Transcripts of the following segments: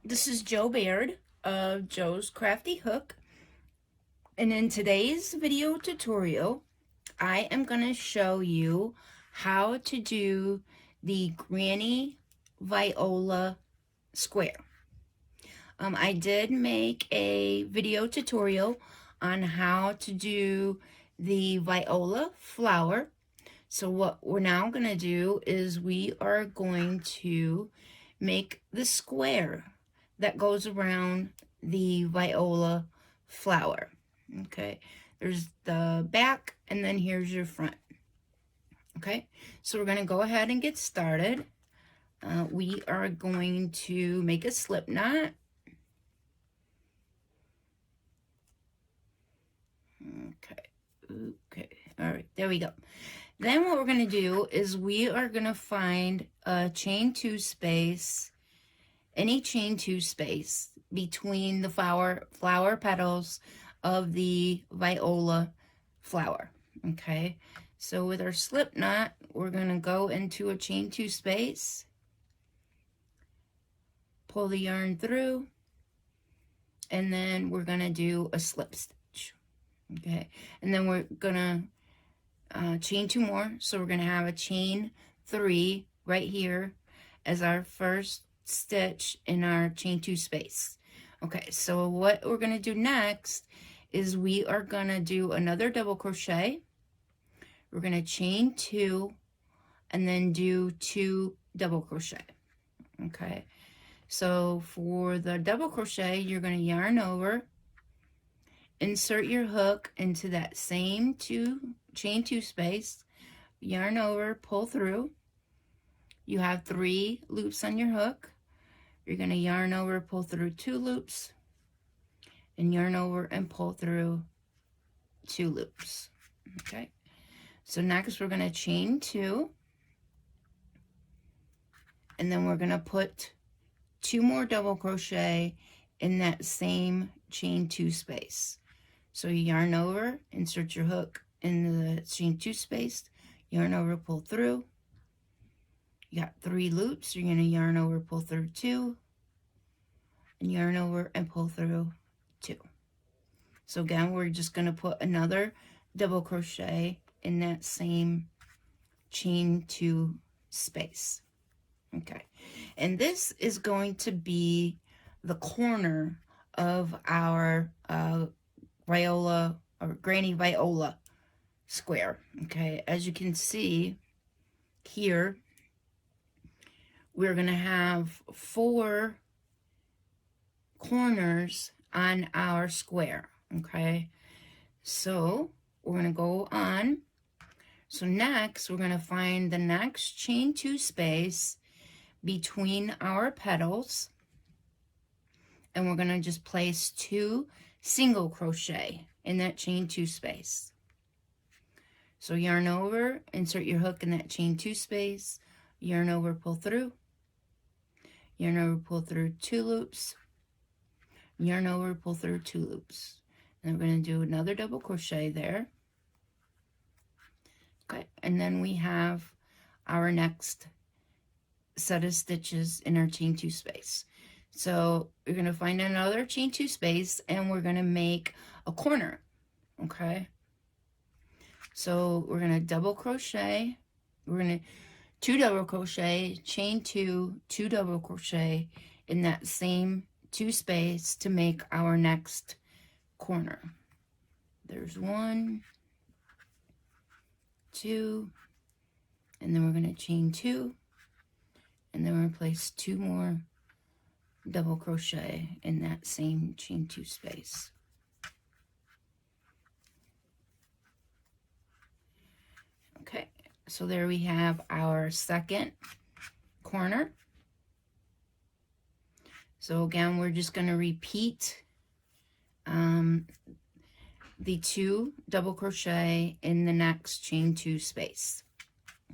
This is Joe Baird of Joe's Crafty Hook, and in today's video tutorial I am going to show you how to do the Granny Viola square. I did make a video tutorial on how to do the Viola flower. So what we're now going to do is we are going to make the square that goes around the Viola flower. Okay, there's the back and then here's your front. Okay, so we're going to go ahead and get started. We are going to make a slip knot. Okay, all right, there we go. Then what we're going to do is we are going to find a chain 2 space, any chain 2 space between the flower petals of the Viola flower. Okay, so with our slip knot, we're going to go into a chain 2 space, pull the yarn through, and then we're going to do a slip stitch. Okay, and then we're going to chain 2 more, so we're going to have a chain 3 right here as our first stitch in our chain 2 space. Okay, so what we're going to do next is we are going to do another double crochet. We're going to chain 2 and then do 2 double crochet. Okay, so for the double crochet, you're going to yarn over, insert your hook into that same chain 2 space, yarn over, pull through. You have 3 loops on your hook. You're going to yarn over, pull through 2 loops, and yarn over and pull through 2 loops. Okay, so next we're going to chain 2, and then we're going to put 2 more double crochet in that same chain 2 space. So you yarn over, insert your hook in the chain 2 space, yarn over, pull through. You got 3 loops. You're going to yarn over, pull through 2, and yarn over and pull through 2. So again, we're just going to put another double crochet in that same chain 2 space. Okay, and this is going to be the corner of our Viola or Granny Viola square. Okay, as you can see here, we're going to have 4 corners on our square. Okay, so we're going to go on. So next, we're going to find the next chain 2 space between our petals, and we're going to just place 2 single crochet in that chain 2 space. So yarn over, insert your hook in that chain 2 space, yarn over, pull through, yarn over, pull through 2 loops, yarn over, pull through 2 loops. And we're going to do another double crochet there. Okay, and then we have our next set of stitches in our chain 2 space. So we're going to find another chain 2 space and we're going to make a corner. Okay, so we're going to double crochet, we're going to 2 double crochet, chain 2, 2 double crochet in that same 2 space to make our next corner. There's 1, 2, and then we're going to chain 2, and then we're going to place 2 more double crochet in that same chain 2 space. Okay, so there we have our second corner. So again, we're just going to repeat the 2 double crochet in the next chain 2 space.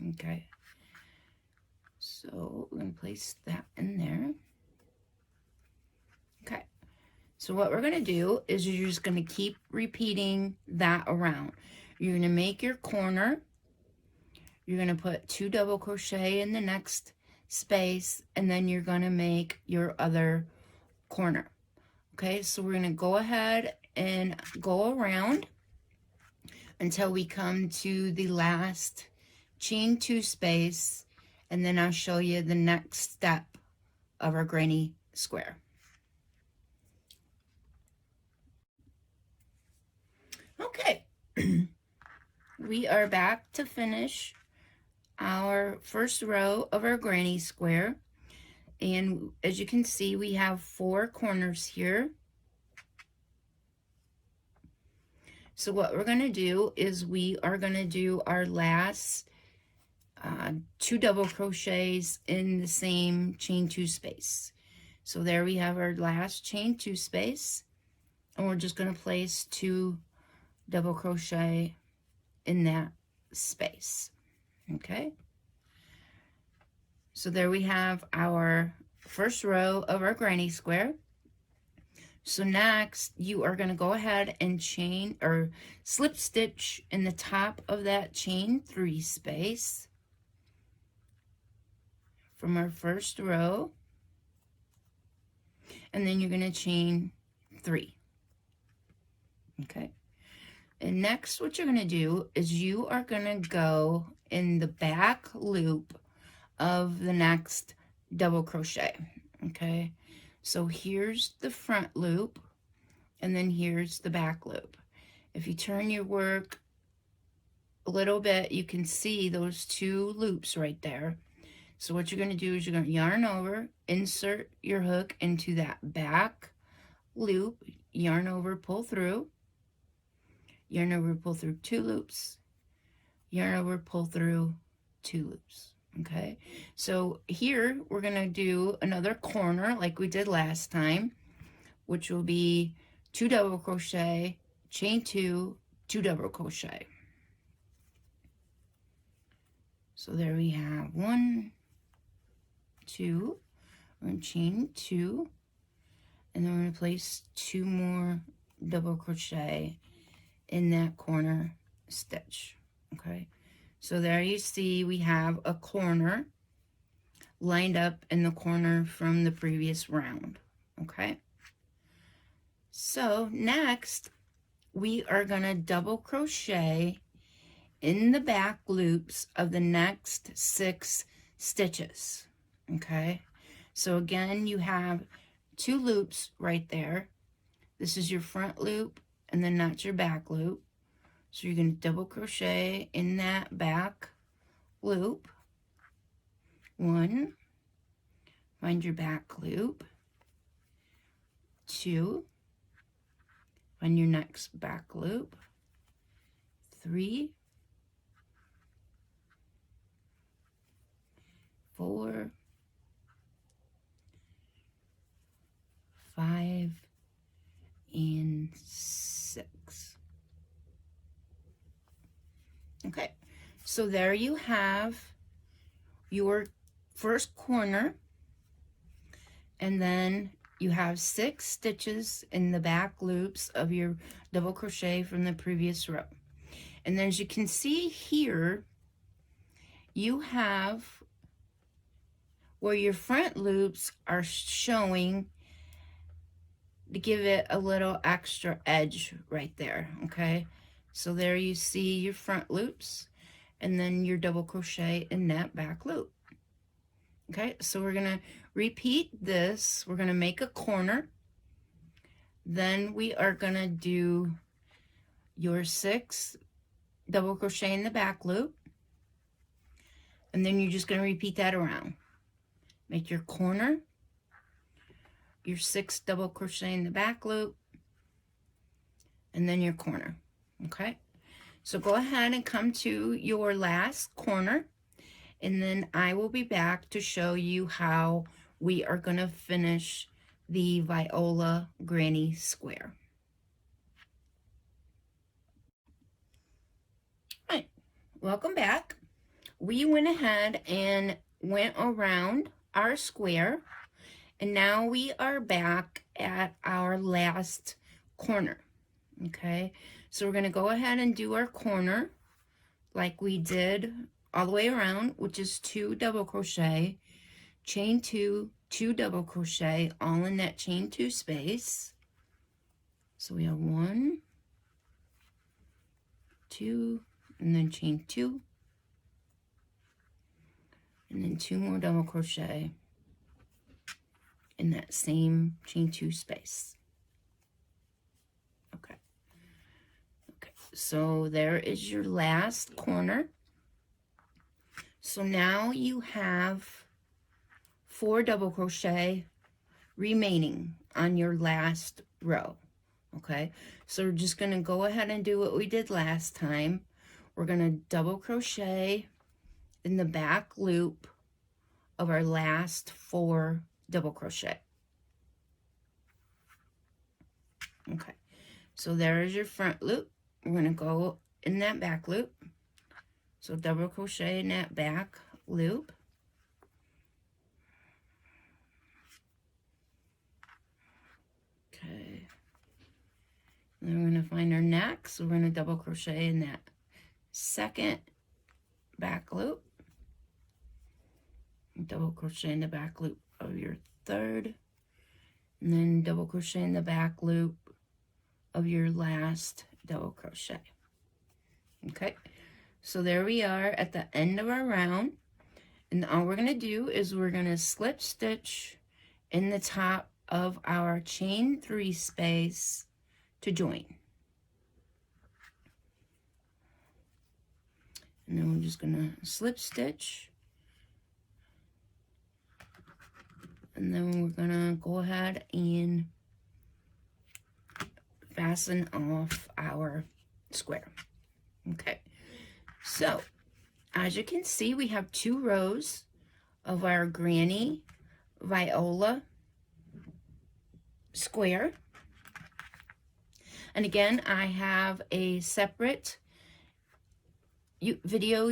Okay, so we're going to place that in there. Okay, so what we're going to do is you're just going to keep repeating that around. You're going to make your corner. You're going to put 2 double crochet in the next space, and then you're going to make your other corner. Okay, so we're going to go ahead and go around until we come to the last chain 2 space, and then I'll show you the next step of our granny square. Okay, we are back to finish our first row of our granny square, and as you can see, we have 4 corners here. So what we're going to do is we are going to do our last 2 double crochets in the same chain 2 space. So there we have our last chain 2 space, and we're just going to place 2 double crochet in that space. Okay, so there we have our first row of our granny square. So next you are going to go ahead and chain or slip stitch in the top of that chain 3 space from our first row, and then you're going to chain 3. Okay, and next what you're going to do is you are going to go in the back loop of the next double crochet. Okay, so here's the front loop, and then here's the back loop. If you turn your work a little bit, you can see those 2 loops right there. So what you're going to do is you're going to yarn over, insert your hook into that back loop, yarn over, pull through, yarn over, pull through 2 loops, yarn over, pull through 2 loops. Okay, so here we're going to do another corner like we did last time, which will be 2 double crochet, chain 2, 2 double crochet. So there we have 1, 2, we're going to chain 2, and then we're going to place 2 more double crochet in that corner stitch. Okay, so there you see we have a corner lined up in the corner from the previous round. Okay, so next we are going to double crochet in the back loops of the next 6 stitches. Okay, so again you have 2 loops right there. This is your front loop, and then that's your back loop. So you're going to double crochet in that back loop. 1, find your back loop. 2, find your next back loop. 3, 4, 5, and 6. Okay, so there you have your first corner, and then you have 6 stitches in the back loops of your double crochet from the previous row. And then as you can see here, you have where your front loops are showing to give it a little extra edge right there. Okay, so there you see your front loops, and then your double crochet in that back loop. Okay, so we're gonna repeat this. We're gonna make a corner, then we are gonna do your 6 double crochet in the back loop, and then you're just gonna repeat that around. Make your corner, your 6 double crochet in the back loop, and then your corner. Okay, so go ahead and come to your last corner, and then I will be back to show you how we are going to finish the Viola granny square. All right, welcome back. We went ahead and went around our square, and now we are back at our last corner. Okay, so we're going to go ahead and do our corner like we did all the way around, which is 2 double crochet, chain 2, 2 double crochet all in that chain 2 space. So we have 1, 2, and then chain 2, and then 2 more double crochet in that same chain 2 space. Okay. Okay, so there is your last corner. So now you have 4 double crochet remaining on your last row. Okay, so we're just going to go ahead and do what we did last time. We're going to double crochet in the back loop of our last 4 double crochet. Okay, so there is your front loop. We're going to go in that back loop. So double crochet in that back loop. Okay. Then we're going to find our neck. So we're going to double crochet in that second back loop. Double crochet in the back loop of your third. And then double crochet in the back loop of your last double crochet. Okay. So there we are at the end of our round. And all we're going to do is we're going to slip stitch in the top of our chain 3 space to join. And then we're just going to slip stitch. And then we're going to go ahead and fasten off our square. Okay. So, as you can see, we have 2 rows of our Granny Viola square. And again, I have a separate video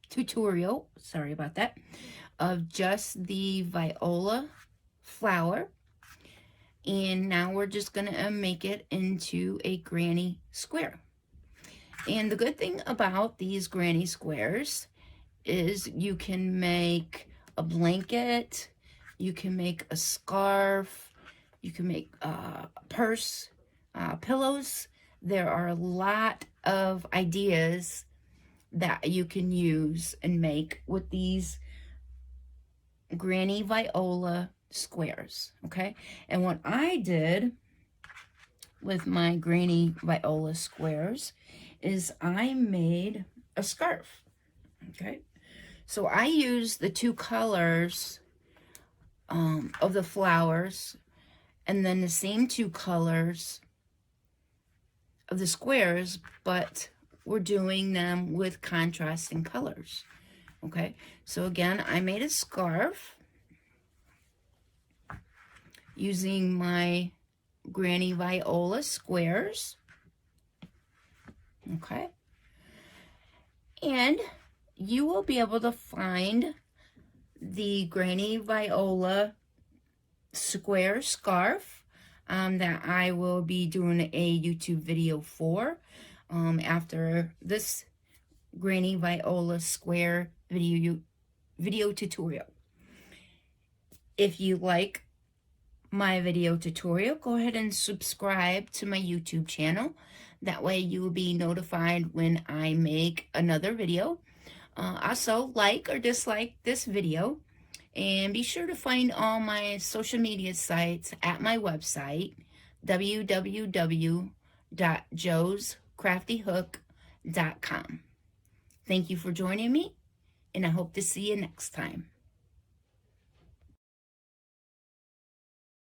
tutorial, sorry about that, of just the Viola flower. And now we're just going to make it into a granny square. And the good thing about these granny squares is you can make a blanket, you can make a scarf, you can make a purse, pillows. There are a lot of ideas that you can use and make with these Granny Viola squares, okay? And what I did with my Granny Viola squares is I made a scarf, okay? So I used the 2 colors of the flowers and then the same 2 colors of the squares, but we're doing them with contrasting colors, okay? So again, I made a scarf using my Granny Viola squares, okay? And you will be able to find the Granny Viola square scarf that I will be doing a YouTube video for after this Granny Viola square video tutorial. If you like my video tutorial, go ahead and subscribe to my YouTube channel. That way you will be notified when I make another video. Also, like or dislike this video. And be sure to find all my social media sites at my website, www.joescraftyhook.com. Thank you for joining me, and I hope to see you next time.